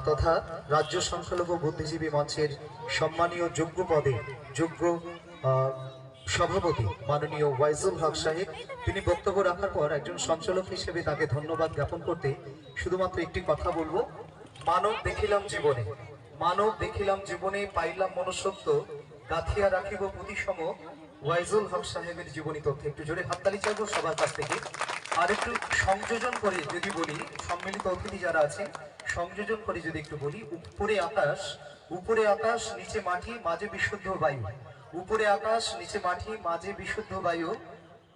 তথা রাজ্য সংখ্যালঘু বুদ্ধিজীবী মঞ্চের সম্মানীয় যোগ্য পদে যোগ্য সভাপতি মাননীয় ওয়াইজুল হক সাহেব, তিনি বক্তব্য রাখার পর একজন সঞ্চালক হিসেবে তাকে ধন্যবাদ জ্ঞাপন করতে শুধুমাত্র একটি কথা বলবো। মানব দেখিলাম জীবনে, মানব দেখিলাম জীবনে, পাইলাম মনুষ্যত্ব, গাথিয়া রাখিব প্রতিসম ওয়াইজুল হক সাহেবের জীবনী তথ্য। একটু জোরে হাততালি চাইবো সবার কাছ থেকে। আর একটু সংযোজন করে যদি বলি, সম্মিলিত অতিথি যারা আছে সংযোজন করে যদি একটু বলি, উপরে আকাশ নিচে মাটি মাঝে বিশুদ্ধ বায়ু, উপরে আকাশ নিচে মাটি মাঝে বিশুদ্ধ বায়ু।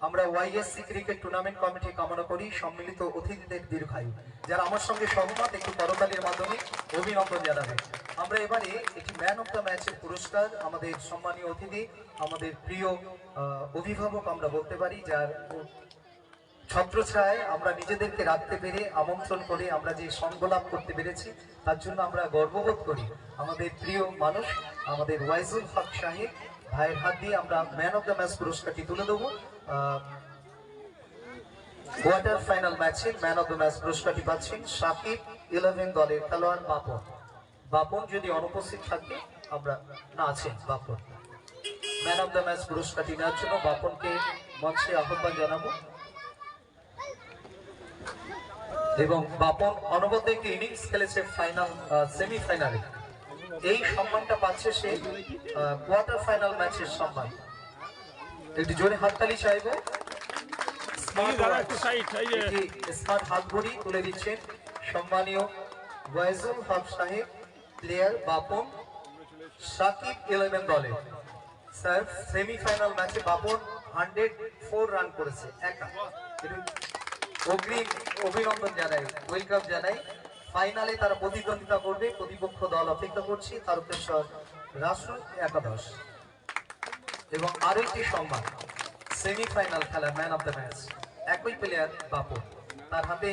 আমরা ওয়াইএসসি ক্রিকেট টুর্নামেন্ট কমিটি কামনা করি সম্মিলিত অতিথিদের দীর্ঘায়ু। যারা আমার সঙ্গে সহমত একটু করতালির মাধ্যমে অভিনন্দন জানাবে। আমরা এবারে একটি ম্যান অফ দ্য ম্যাচের পুরস্কার আমাদের সম্মানীয় অতিথি, আমাদের প্রিয় অভিভাবক আমরা বলতে পারি, যার ছত্রছায়ায় আমরা নিজেদেরকে রাখতে পেরে, আমন্ত্রণ করে আমরা যে সঙ্গ লাভ করতে পেরেছি তার জন্য আমরা গর্ববোধ করি। আমাদের প্রিয় মানুষ আমাদের ওয়াইজুল হক সাহেব ভাইয়ের হাত দিয়ে আমরা ম্যান অফ দ্য ম্যাচ পুরস্কারটি তুলে দেবো। কোয়ার্টার ফাইনাল ম্যাচে ম্যান অফ দ্য ম্যাচ পুরস্কারটি পাচ্ছেন সাকিব 11 দলের খেলোয়াড় বাপন। বাপন যদি অনুপস্থিত থাকে আমরা না আছেন Bapan, man of the match পুরস্কারটি নেওয়ার জন্য বাপনকে মঞ্চে আহ্বান জানাবো। এবং বাপন অনবদ্য একটি ইনিংস খেলেছে ফাইনাল সেমিফাইনালে, এই সম্মানটা পাচ্ছে সে কোয়ার্টার ফাইনাল ম্যাচের সম্মান। একটু জোরে হাততালি চাইবো। স্মার্ট হাত ঘড়ি তুলে দিচ্ছেন সম্মানীয় ওয়াইজুল হক সাহেব, প্লেয়ার বাপন, সাকিব 11 দলে। স্যার সেমিফাইনাল ম্যাচে বাপন 104 রান করেছে একা। অগ্রিম অভিনন্দন জানাই, ওয়েলকাম জানাই। ফাইনালে তারা প্রতিদ্বন্দ্বিতা করবে, প্রতিপক্ষ দল অপেক্ষা করছি তারকেশ্বর রাসুল একাদশ। এবং আরো একটি সম্মান, সেমিফাইনাল খেলা ম্যান অফ দ্য ম্যাচ একই প্লেয়ার বাপন, তার হাতে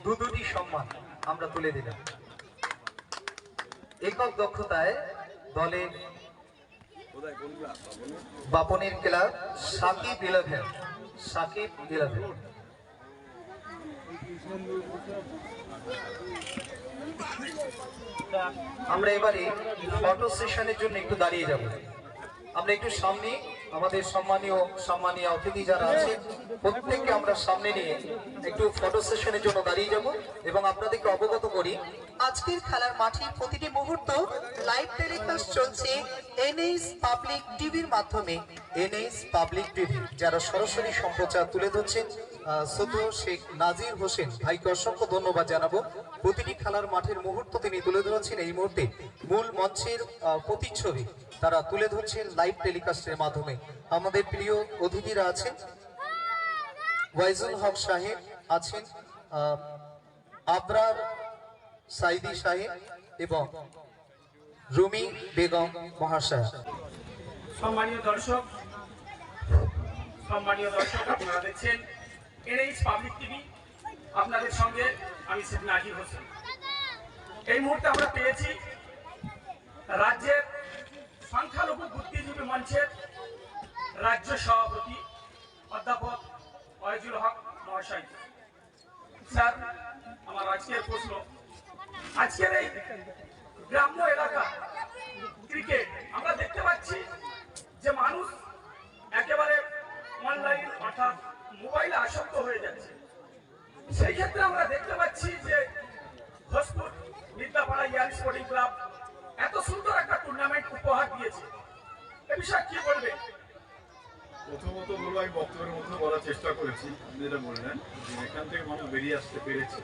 দুটি সম্মান আমরা তুলে দিলাম। একক দক্ষতায় দলে বাপনের ক্লাব সাকিব 11, সাকিব 11। আমরা এবারে ফটো সেশনের জন্য একটু দাঁড়িয়ে যাব। আমরা একটু সামনে আমাদের সম্মানীয় অতিথি যারা আছে প্রত্যেককে আমরা সামনে নিয়ে একটু ফটো সেশনের জন্য দাঁড়িয়ে যাব। এবং আপনাদেরকে অবগত করি আজকের খেলার মাঠে প্রতিটি মুহূর্ত লাইভ টেলিকাস্ট চলছে এনএইচ পাবলিক টিভির মাধ্যমে। এনএইচ পাবলিক টিভি যারা সরাসরি সম্প্রচার তুলে ধরছেন, সদ্য শেখ নাজির হোসেন ভাইকে অসংখ্য ধন্যবাদ জানাবো। প্রতিটি খেলার মাঠের মুহূর্ত তিনি তুলে ধরছেন, এই মুহূর্তে মূল মঞ্চের প্রতিচ্ছবি তারা তুলে ধরছেন লাইভ টেলিকাস্টের মাধ্যমে। আমাদের প্রিয় অতিথিরা আছেন ওয়াইজুল হক সাহেব, আছেন আবরার সাইদি সাহেব এবং রুমি বেগম মহাশয়া। সম্মানীয় দর্শক আপনারা দেখছেন এনএইচ পাবলিক টিভি, আপনাদের সঙ্গে আমি শেখ নাজির হোসেন। এই মুহূর্তে আমরা পেয়েছি রাজ্যের সংখ্যালঘু বুদ্ধিজীবী মঞ্চের রাজ্য সভাপতি অধ্যাপক ওয়াইজুল হক মহাশয়। স্যার, আমার আজকের প্রশ্ন, আজকের এই গ্রাম্য এলাকা ক্রিকেট আমরা দেখতে পাচ্ছি যে মানুষ একেবারে অনলাইন অর্থাৎ মোবাইলে আসক্ত হয়ে যাচ্ছে। সেই ক্ষেত্রে আমরা দেখতে পাচ্ছি যে ঘোষপুর বিদ্যাপাড়া ইয়ার স্পোর্টিং ক্লাব এত সুন্দর একটা টুর্নামেন্ট উপহার দিয়েছে, এ বিষয়ে কি বলবে? প্রথমত বলবো, আমি বক্তব্যের মধ্যে বলার চেষ্টা করেছি, আপনি যেটা বললেন যে এখান থেকে মানুষ বেরিয়ে আসতে পেরেছে,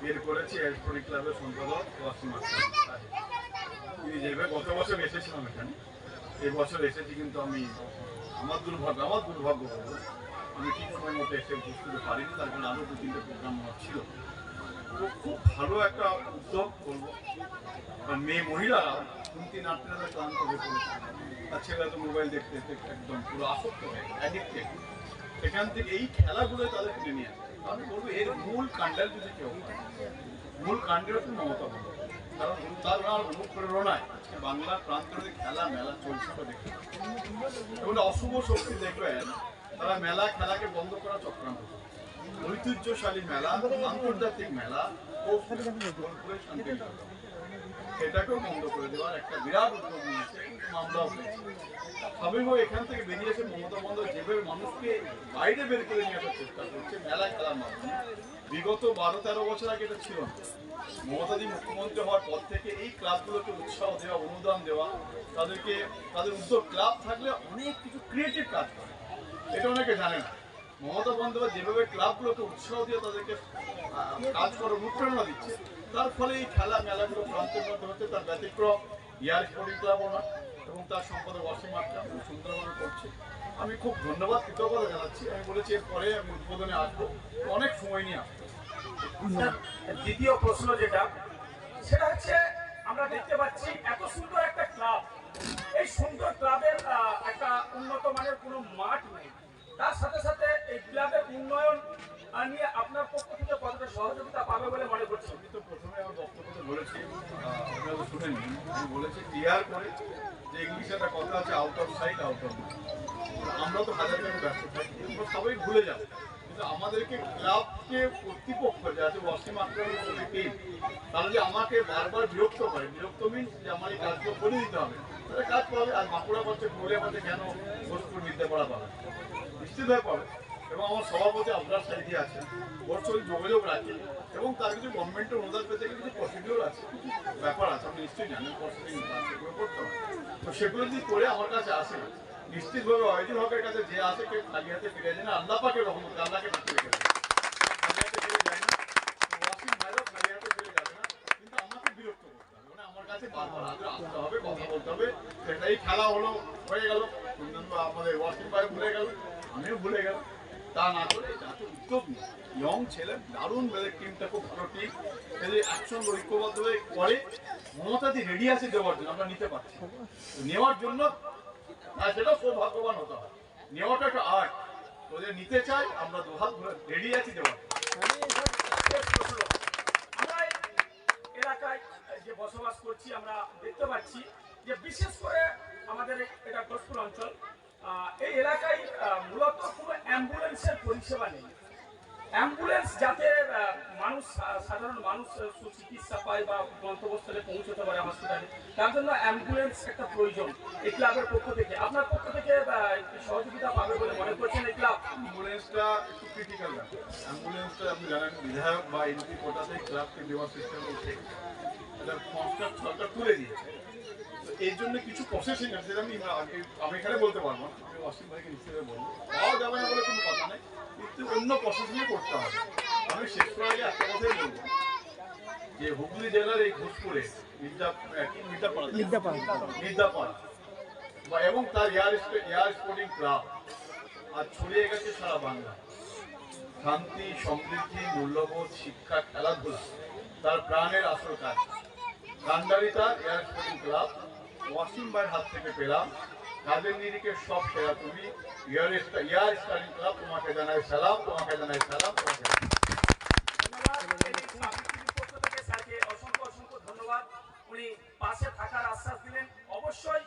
বের করেছি ইয়ার স্পোর্টিং ক্লাবের সম্পাদক ওয়াসিম আক্তার। তিনি যেভাবে গত বছর এসেছিলাম এখানে, এবছর এসেছি, কিন্তু আমি আমার দুর্ভাগ্য বলবো আমি ঠিক সময় মতো এসে উপস্থিত পারিনি, তার কারণে আরও 2-3টে প্রোগ্রাম আমার ছিল। তো খুব ভালো একটা উদ্যোগ বলবো। মেয়ে মহিলারা কুন্তি নাট্যের ক্লান্ত হয়ে পড়েছে, তার ছেলেরা তো মোবাইল দেখতে দেখতে একদম পুরো আসক্ত হয়ে অ্যাডিক্টেড। সেখান থেকে এই খেলাগুলো তাদের কিনে নিয়ে আসে। আমি বলবো এর মূল কাণ্ডের যদি কেউ মূল কাণ্ডের হচ্ছে মমতা বন্দ্যোপাধ্যায়, কারণ তার অনুপ্রেরণায় বাংলার প্রান্তরে খেলা মেলা চলছে দেখে এবং অশুভ শক্তি দেখবেন তারা মেলা খেলাকে বন্ধ করা চক্রান্ত। ঐতিহ্যশালী মেলা, আন্তর্জাতিক মেলা, বোলপুরে শান্তিনিকেতন, সেটাকেও বন্ধ করে দেওয়ার একটা বিরাট উদ্যোগ নিয়েছে, মামলাও হয়েছে। স্বাভাবিকভাবে এখান থেকে বেরিয়ে এসে মমতা বন্দ্যোপাধ্যায় যেভাবে মানুষকে বাইরে বের করে নিয়ে আসার চেষ্টা করছে মেলা খেলার মাধ্যমে, বিগত 12-13 বছর আগে এটা ছিল না। মমতাদি মুখ্যমন্ত্রী হওয়ার পর থেকে এই ক্লাবগুলোকে উৎসাহ দেওয়া, অনুদান দেওয়া, তাদেরকে তাদের উদ্যোগ, ক্লাব থাকলে অনেক কিছু ক্রিয়েটিভ কাজ করে, এটা অনেকে জানে না। মমতা বন্দ্যোপাধ্যায় যেভাবে ক্লাবগুলোকে উৎসাহ দিয়ে তাদেরকে কাজ করার অনুপ্রেরণা দিচ্ছে, তার ফলে এই খেলা মেলাগুলো প্রান্তের মধ্যে হচ্ছে। তার ব্যতিক্রম ইয়ার স্পোর্টিং ক্লাবও না, এবং তার সম্পাদক অসীম আটকা খুব সুন্দরভাবে করছে। আমি খুব ধন্যবাদ, কৃতজ্ঞতা জানাচ্ছি। আমি বলেছি এরপরে আমি উদ্বোধনে আসবো, অনেক সময় নিয়ে আসবো। দ্বিতীয় প্রশ্ন যেটা, সেটা হচ্ছে আমরা দেখতে পাচ্ছি এত সুন্দর একটা ক্লাব, এই সুন্দর ক্লাবের একটা উন্নত মানের কোনো মাঠ নেই। তার সাথে সাথে এই ক্লাবের উন্নয়ন নিয়ে আপনার পক্ষ থেকে কতটা সহযোগিতা পাবে বলে মনে করছেন? আমি তো প্রথমে আমার বক্তব্যতে বলেছি, আপনারা তো শুনেননি, আমি বলেছি ক্লিয়ার করে যে ইংলিশে একটা কথা আছে, out of sight out of mind. আমরা তো হাজার টাকা ব্যস্ত থাকি, আমরা সবাই ভুলে যাব, কিন্তু আমাদেরকে ক্লাবকে কর্তৃপক্ষ যে আছে ওয়াসিম আকরামের টিম, তারা যে আমাকে বারবার বিরক্ত করে, বিরক্ত মিনস যে আমার এই কাজগুলো করে দিতে হবে, তারা কাজ পাবে। আর বাঁকুড়া পাচ্ছে, পুরুলিয়া পাচ্ছে, কেন ভোজপুর বিদ্যাপাড়া পাবে? নিশ্চিতভাবে পাবে। এবং আমার সভাপতি আপনার সাইডে আছে, ওর সঙ্গে যোগাযোগ রাখি, এবং তার কিছু গভর্নমেন্টের অনুদান পেতে কিছু প্রসিডিওর আছে, কিছু ব্যাপার আছে, আপনি নিশ্চয়ই জানেন, প্রসিডিং সেগুলো করতে হবে। তো সেগুলো যদি করে আমার কাছে আসে, নিশ্চিতভাবে অয়দুল হকের কাছে যে আসে, কেউ খালি হাতে ফিরে যায় না। আল্লাহ পাকের রহমত, আল্লাহকে ডাকতে রেখে খালি হাতে ফিরে যায় না, ওয়াসিম ভাইরাও খালি হাতে ফিরে যাবে না, কিন্তু আমাকে বিরক্ত করতে হবে, মানে আমার কাছে বারবার আসতে হবে, কথা বলতে হবে। সেটাই খেলা হলো, হয়ে গেল, আমাদের ওয়াসিম ভাই ভুলে গেল, আমিও ভুলে গেলাম। তা না করে এত উদ্যোগ নিই, ইয়ং ছেলে, দারুণ বেদের টিমটা, খুব ভালো টিম, যে একসঙ্গে ঐক্যবদ্ধ হয়ে করে। মমতাদি রেডি আছে দেওয়ার জন্য, আমরা নিতে পারছি নেওয়ার জন্য, সেটা সৌভাগ্যবান হতে হয়। নেওয়াটা একটা আর্ট, ওদের নিতে চাই, আমরা দুহাত ধরে রেডি আছি দেওয়ার। আমরা এলাকায় যে বসবাস করছি, আমরা দেখতে পাচ্ছি যে বিশেষ করে আমাদের এটা ঘোষপুর অঞ্চল, এই এলাকায় মূলত কোনো অ্যাম্বুলেন্সের পরিষেবা নেই। অ্যাম্বুলেন্স যাতে মানুষ, সাধারণ মানুষ সুচিকিৎসা পায় বা গন্তব্যস্থলে পৌঁছতে পারে হসপিটালে, তার জন্য অ্যাম্বুলেন্স একটা প্রয়োজন। এই ক্লাবের পক্ষ থেকে, আপনার পক্ষ থেকে সহযোগিতা পাবে বলে মনে করছেন এই ক্লাব? অ্যাম্বুলেন্সটা একটু ক্রিটিক্যাল ব্যাপার। অ্যাম্বুলেন্সটা আপনি জানেন, বিধায়ক বা এমপি কোটাতে ক্লাবকে দেওয়ার সিস্টেম উঠে এটা কনস্ট্রাক্ট সরকার তুলে দিয়েছে। তো এর জন্য কিছু প্রসেসিং আছে, যেটা আমি এখানে বলতে পারবো না, আমি অসীম ভাইকে নিশ্চিত বলবো, পাওয়া যাবে না বলে কোনো কথা নেই, কিন্তু অন্য প্রসেসিং করতে হবে। আমি শেষ করার আগে একটা কথাই বলবো, যে হুগলি জেলার এই ঘোষপুরে মির্জাপাড়া এবং তার এয়ার স্পোর্টিং ক্লাব আর ছড়িয়ে গেছে সারা বাংলা। শান্তি, সমৃদ্ধি, মূল্যবোধ, শিক্ষা, খেলাধুলা তার প্রাণের আসল কাজ। কান্ডারিতা এয়ার স্পোর্টিং ক্লাব ওয়াসিম ভাইয়ের হাত থেকে পেলাম, কাদের নিরিখে সব সেরা তুমি। এয়ার স্টারিং ক্লাব, তোমাকে জানাই সালাম, তোমাকে জানাই সালাম, তোমাকে অসংখ্য ধন্যবাদ। উনি পাশে থাকার আশ্বাস দিলেন। অবশ্যই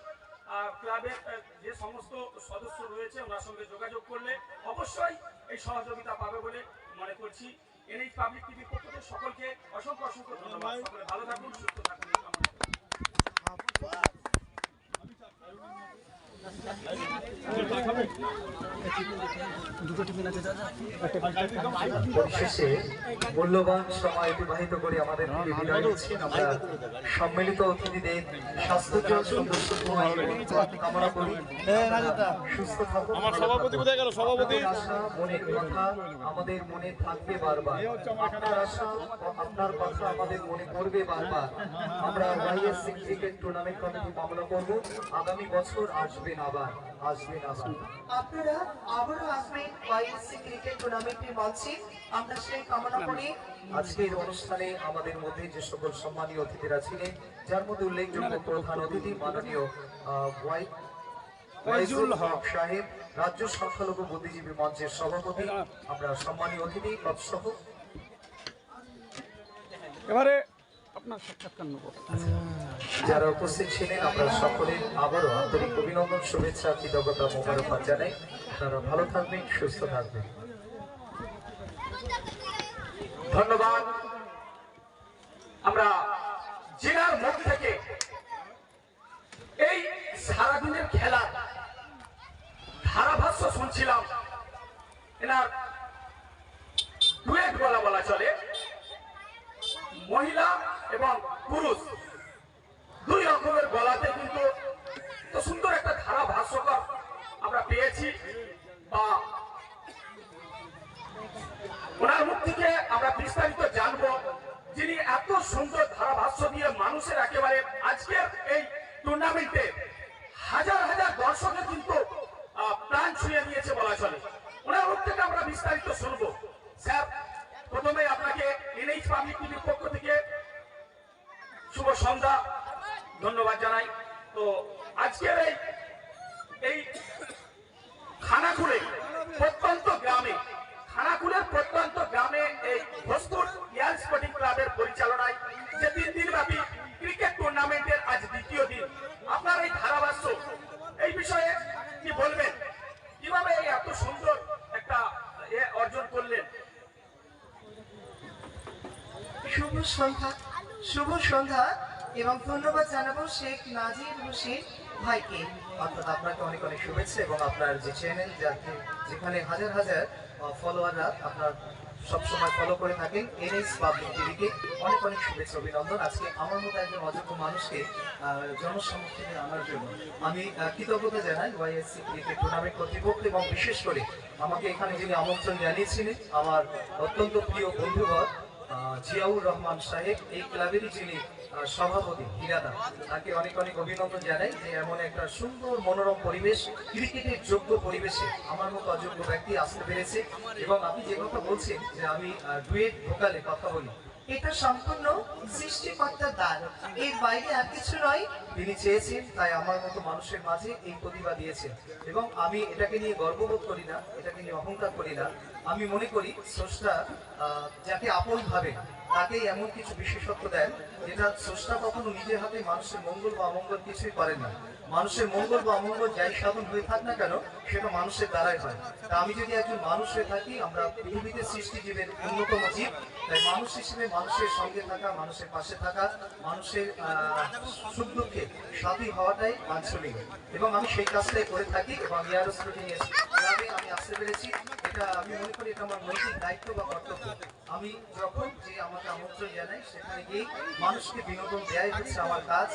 ক্লাবের যে সমস্ত সদস্য রয়েছে ওনার সঙ্গে যোগাযোগ করলে অবশ্যই এই সহযোগিতা পাবে বলে মনে করছি। এনএইচ পাবলিক টিভির পক্ষ থেকে সকলকে অসংখ্য ধন্যবাদ। সকলে ভালো থাকুন, সুস্থ থাকুন। পরিশেষে মূল্যবান সময় অতিবাহিত করে আমাদের থেকে বিদায় নিচ্ছেন। আমরা সম্মিলিত অতিথিদের স্বাস্থ্যোজ্জ্বল সুন্দর সুখময় কামনা করি। সুস্থ থাকুন। আমার সভাপতি কোথায় গেল? সভাপতি আশা, মনের কথা আমাদের মনে থাকবে বারবার, আপনার আশা, আপনার কথা আমাদের মনে করবে বারবার। আমরা ওয়াইএসসি ক্রিকেট টুর্নামেন্ট কমিটি মামলা করব, আগামী বছর আসবেন আবার। আপনারা আবারও আসবেন ওয়াইএসসি ক্রিকেট টুর্নামেন্টের মঞ্চে, আমরা সেই কামনা করি। আজকের অনুষ্ঠানে আমাদের মধ্যে যে সকল সম্মানীয় অতিথিরা ছিলেন, যার মধ্যে উল্লেখযোগ্য প্রধান অতিথি মাননীয় ওয়াইজুল হক সাহেব, রাজ্য সংখ্যালঘু বুদ্ধিজীবী মঞ্চের সভাপতি, আমরা সম্মানীয় অতিথি তৎসহ এবারে আপনার সাক্ষাৎকার নেব। যারা উপস্থিত ছিলেন, আমরা সকলের আবারও আন্তরিক অভিনন্দন, শুভেচ্ছা, কৃতজ্ঞতা, মোবারকবাদ জানাই। আপনারা ভালো থাকবেন, সুস্থ থাকবেন। ধন্যবাদ। আমরা জেলার মুখ থেকে এই সারাদিনের খেলার ধারাভাষ্য শুনছিলাম। এনার ডুয়েট গলা বলা চলে, মহিলা এবং পুরুষ দুই রকমের গলাতে কিন্তু তো সুন্দর একটা ধারাভাষ্যকর আমরা পেয়েছি, বা ওনার মুখ থেকে আমরা বিস্তারিত জানবো, যিনি এত সুন্দর ধারাভাষ্য দিয়ে মানুষের একেবারে আজকের এই টুর্নামেন্টে হাজার হাজার দর্শকের কিন্তু প্রাণ ছুঁয়ে দিয়েছে বলা চলে। ওনার মুখ থেকে আমরা বিস্তারিত শুনবো। স্যার, প্রথমে আপনাকে এনএইচ পাবলিক টিভির পক্ষ থেকে শুভ সন্ধ্যা, ধন্যবাদ জানাই। তো আজকের এই খানাকুলে প্রত্যন্ত গ্রামে, খানাকুলের প্রত্যন্ত গ্রামে এই ভোজপুর ইয়ার স্পোর্টিং ক্লাবের পরিচালনায় যে 3 দিনব্যাপী ক্রিকেট টুর্নামেন্টের আজ দ্বিতীয় দিন, আপনার এই ধারাভাষ্য এই বিষয়ে কি বলবেন? কিভাবে এই এত সুন্দর একটা অর্জন করলেন? শুভ সন্ধ্যা এবং ধন্যবাদ জানাবো শেখ নাজির হোসেন ভাইকে। অর্থাৎ আপনাকে অনেক অনেক শুভেচ্ছা, এবং আপনার যে চ্যানেল, যেখানে হাজার হাজার ফলোয়াররা আপনার সবসময় ফলো করে থাকেন, এনএইচ পাবলিক টিভিকে অনেক অনেক শুভেচ্ছা, অভিনন্দন। আজকে আমার মতো একজন অযোগ্য মানুষকে জনসম্মুখে আনার জন্য আমি কৃতজ্ঞতা জানাই ওয়াইএসসি ক্রিকেট টুর্নামেন্ট কর্তৃপক্ষ, এবং বিশেষ করে আমাকে এখানে যিনি আমন্ত্রণ জানিয়েছিলেন আমার অত্যন্ত প্রিয় বন্ধুবর জিয়াউর রহমান সাহেব, এই ক্লাবেরই যিনি সভাপতি হিরাদা, তাকে অনেক অনেক অভিনন্দন জানাই যে এমন একটা সুন্দর মনোরম পরিবেশ, ক্রিকেটের যোগ্য পরিবেশে আমার মতো অযোগ্য ব্যক্তি আসতে পেরেছে। এবং আপনি যে কথা বলছেন যে আমি ডুয়েট ভোকালে কথা বলি, এটা সম্পূর্ণ সৃষ্টিকর্তার দান, এর বাইরে আর কিছু নয়। তিনি চেয়েছেন, তাই আমার মতো মানুষের মাঝে এই প্রতিভা দিয়েছেন, এবং আমি এটাকে নিয়ে গর্ববোধ করি না, এটাকে নিয়ে অহংকার করি না। আমি মনে করি স্রষ্টা যাকে আপন ভাবে তাকেই এমন কিছু বিশেষত্ব দেন যেটা স্রষ্টা কখনো নিজের হাতে মানুষের মঙ্গল বা অমঙ্গল কিছুই করেন না। মানুষের মঙ্গল বা অমঙ্গল যাই সাধন হয়ে থাক না কেন, সেটা মানুষের দ্বারাই হয়। তা আমি যদি একজন মানুষ হয়ে থাকি, আমরা পৃথিবীতে সৃষ্টিজীবের অন্যতম জীব, তাই মানুষ হিসেবে মানুষের সঙ্গে থাকা, মানুষের পাশে থাকা, মানুষের সুখ দুঃখে সাথী হওয়াটাই বাঞ্ছনীয়, এবং আমি সেই কাজটাই করে থাকি। এবং ইয়ার ক্লাবে আমি আসতে পেরেছি, এটা আমি মনে করি এটা আমার নৈতিক দায়িত্ব বা কর্তব্য। আমি যখন যে আমাকে আমন্ত্রণ জানাই, সেখানে গিয়ে মানুষকে বিনোদন দেয়াই হচ্ছে আমার কাজ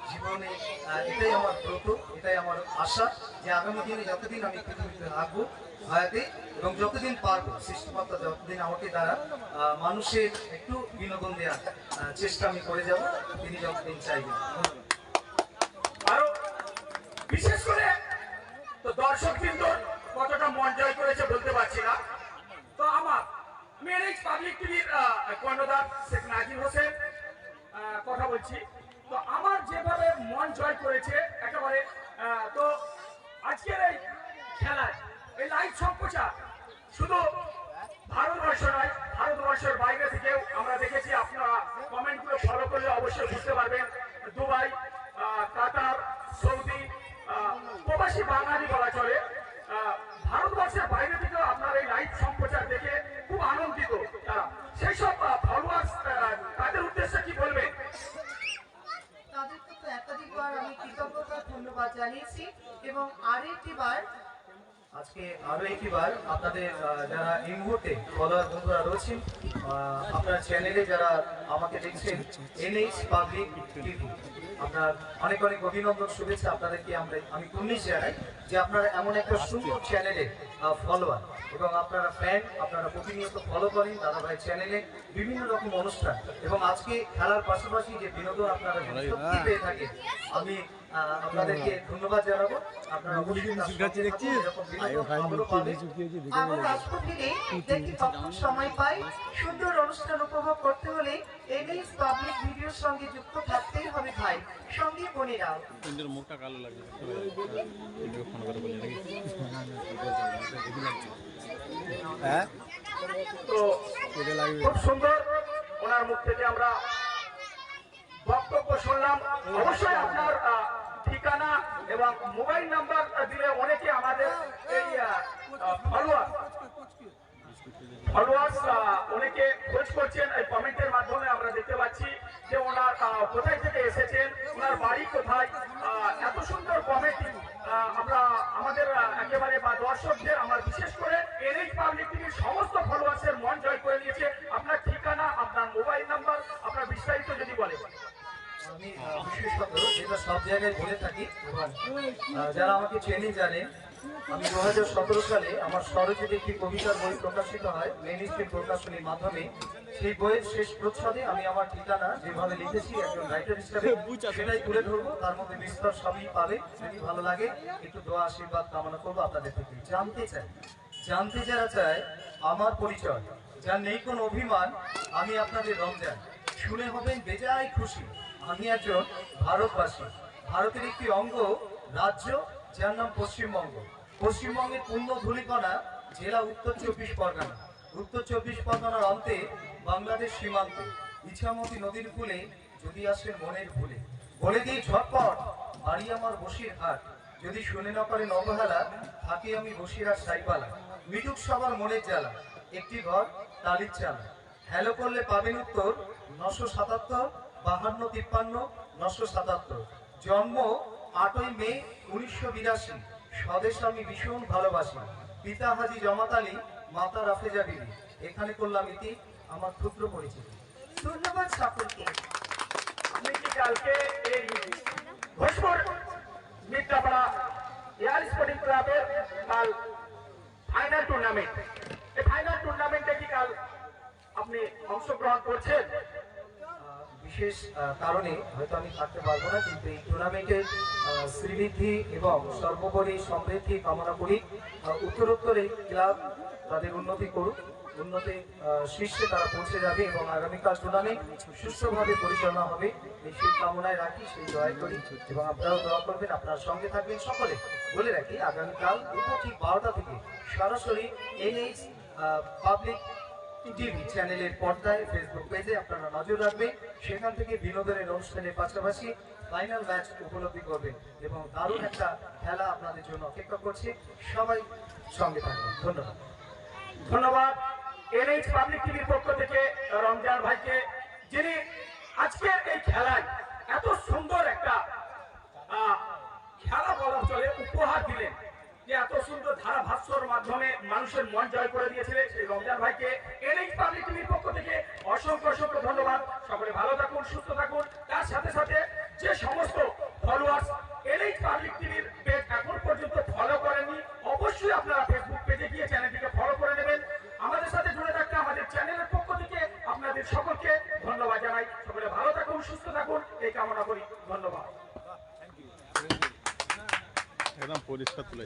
জীবনে। এটাই আমার ব্রত, এটাই আমার আশা যে আগামী দিনে যতদিন আমি পৃথিবীতে থাকবো ভায়াতে, এবং যতদিন পারবো, সৃষ্টিকর্তা যতদিন আমাকে দ্বারা মানুষের একটু বিনোদন দেওয়ার চেষ্টা আমি করে যাব, তিনি যতদিন চাইবেন। আরো বিশেষ করে তো দর্শক কিন্তু কতটা মন জয় করেছে বলতে পারছি না। তো আমার এনএইচ পাবলিক টিভির কর্ণধার শেখ নাজির হোসেন কথা বলছি। তো আমার যেভাবে মন জয় করেছে একেবারে, তো আজকের এই খেলায় এই লাইভ সম্প্রচার শুধু ভারতবর্ষ নয়, ভারতবর্ষের বাইরে থেকেও আমরা দেখেছি। আপনারা কমেন্টগুলো ফলো করলে অবশ্যই বুঝতে পারবেন। দুবাই, কাতার, সৌদি, প্রবাসী বাঙালি বলা চলে, ভারতবর্ষের বাইরে থেকেও আপনার এই লাইভ সম্প্রচার দেখে খুব আনন্দিত তারা। সেই সব ফলোয়ার্স, তাদের উদ্দেশ্যে কি বলবেন? তাদেরকে তো একাধিকবার আমি কৃতজ্ঞতা ধন্যবাদ জানিয়েছি, এবং আজকে আরো একবার আপনাদের যারা এই মুহূর্তে ফলোয়ার বন্ধুরা রয়েছেন, আপনার চ্যানেলে যারা আমাকে দেখছেন, এনএইচ পাবলিক টিভি, আপনার অনেক অনেক অভিনন্দন, শুভেচ্ছা। আপনাদেরকে আমি কুর্নিশ জানাই যে আপনারা এমন একটা সুন্দর চ্যানেলে ফলোয়ার, এবং আপনারা ফ্যান, আপনারা প্রতিনিয়ত ফলো করেন দাদাভাই চ্যানেলে বিভিন্ন রকম অনুষ্ঠান, এবং আজকে খেলার পাশাপাশি যে বিনোদন আপনারা সত্যি পেয়ে থাকেন, আমি আপনাদেরকে ধন্যবাদ জানাবো। আপনারা আমার রাজপথে দেখি কখন সময় পাই। সুন্দর অনুষ্ঠান উপভোগ করতে হলে এনএইচ পাবলিক ভিডিওর সঙ্গে যুক্ত থাকতেই হবে ভাই, সঙ্গে বোনেরাও। মুখটা কালো লাগে, তো খুব সুন্দর ওনার মুখ থেকে আমরা বক্তব্য শুনলাম। অবশ্যই আপনার ঠিকানা এবং মোবাইল নাম্বার দিলে অনেকে আমাদের এই ফলোয়ার্স অনেকে খোঁজ করছেন, এই কমেন্টের মাধ্যমে আমরা দেখতে পাচ্ছি। যে ওনার কোথায় থেকে এসেছেন, ওনার বাড়ি কোথায়, এত সুন্দর কমেডি আমরা আমাদের একেবারে বা দর্শকদের আমার বিশেষ করে এনএইচ পাবলিক টিভির সমস্ত ফলোয়ার্সের মন জয় করে নিয়েছে। আপনার ঠিকানা, আপনার মোবাইল নাম্বার, আপনার বিস্তারিত যদি বলেন। আমি বিশেষত যেটা সব জায়গায় বলে থাকি এবং যারা আমাকে চেনে জানে, আমি 2017 সালে আমার স্বরচিত একটি কবিতার বই প্রকাশিত হয় মেইনস্ট্রিম প্রকাশনীর মাধ্যমে। সেই বইয়ের শেষ প্রচ্ছদে আমি আমার ঠিকানা যেভাবে লিখেছি একজন রাইটার হিসেবে সেটাই তুলে ধরবো। তার মধ্যে বিস্তর সবই পাবে। যদি ভালো লাগে একটু দোয়া আশীর্বাদ কামনা করবো আপনাদের থেকে। জানতে যারা চায় আমার পরিচয়, যার নেই কোনো অভিমান, আমি আপনাদের রমজান। শুনে হবেন বেজায় খুশি, আমি একজন ভারতবাসী। ভারতের একটি অঙ্গ রাজ্য যার নাম পশ্চিমবঙ্গ। পশ্চিমবঙ্গের পূর্ণ ধূলিকণা জেলা উত্তর 24 পরগনা। উত্তর 24 পরগনার অন্তে বাংলাদেশ সীমান্তে ইছামতি নদীর কূলে যদি আসেন মনের ভুলে, বলে দিই ঝটপট বাড়ি আমার বসিরহাট। যদি শুনে না পারেন অবহেলা, থাকি আমি বসিরহাট সাইপালা। মিটুক সবার মনের জ্বালা, একটি ঘর টালির চালা। হ্যালো করলে পাবেন উত্তর 977 52 53 977। জন্ম 8ই মে 1982। স্বদেশ আমি ভীষণ ভালোবাসি। পিতা হাজি জমাত আলী, মাতা রাফেজা বিবি। এখানে করলাম ইতি আমার ক্ষুদ্র পরিচিতি। ধন্যবাদ সকলকে। আপনি কি কালকে এই ঘোষপুর মিত্রাপাড়া এয়ার স্পোর্টিং ক্লাবের কাল ফাইনাল টুর্নামেন্ট, এই ফাইনাল টুর্নামেন্টে কি কাল আপনি অংশগ্রহণ করছেন? বিশেষ কারণে হয়তো আমি থাকতে পারবো না, কিন্তু এই টুর্নামেন্টে শ্রীবৃদ্ধি এবং সর্বোপরি সমৃদ্ধি কামনা করি। উত্তরোত্তর এই ক্লাব তাদের উন্নতি করুক, উন্নতি শীর্ষে তারা পৌঁছে যাবে এবং আগামীকাল টুর্নামেন্ট সুস্থভাবে পরিচালনা হবে সেই কামনায় রাখি, সেই দোয়া করি এবং আপনারাও দোয়া করবেন, আপনার সঙ্গে থাকবেন সকলে। বলে রাখি আগামীকাল দুপুর ঠিক 12টা থেকে সরাসরি এনএইচ পাবলিক টিভি চ্যানেলের পর্দায় ফেসবুক পেজে আপনারা নজর রাখবেন। সেখান থেকে বিনোদনের অনুষ্ঠানের পাশাপাশি ফাইনাল ম্যাচ উপলব্ধি করবেন এবং দারুণ একটা খেলা আপনাদের জন্য অপেক্ষা করছে। সবাই সঙ্গে থাকবেন। ধন্যবাদ। ধন্যবাদ এনএইচ পাবলিক টিভির পক্ষ থেকে রমজান ভাইকে, যিনি আজকের এই খেলায় এত সুন্দর একটা খেলা বলা চলে উপহার দিলেন, যে এত সুন্দর ধারাভাষ্যর মাধ্যমে মানুষের মন জয় করে দিয়েছিলেন। সেই রমজান ভাইকে এনএইচ পাবলিক টিভির পক্ষ থেকে অসংখ্য অসংখ্য ধন্যবাদ। সকলে ভালো থাকুন, সুস্থ থাকুন। তার সাথে সাথে যে সমস্ত ফলোয়ার্স এনএইচ পাবলিক টিভির পেজ এখন পর্যন্ত ফলো করেননি, অবশ্যই আপনারা ফেসবুক পেজে গিয়ে চ্যানেলটিকে ফলো করে নেবেন। আমাদের সাথে জুড়ে থাকতে আমাদের চ্যানেলের পক্ষ থেকে আপনাদের সকলকে ধন্যবাদ জানাই। সকলে ভালো থাকুন, সুস্থ থাকুন, এই কামনা করি। ধন্যবাদ। একদম পরিষ্কার তুলে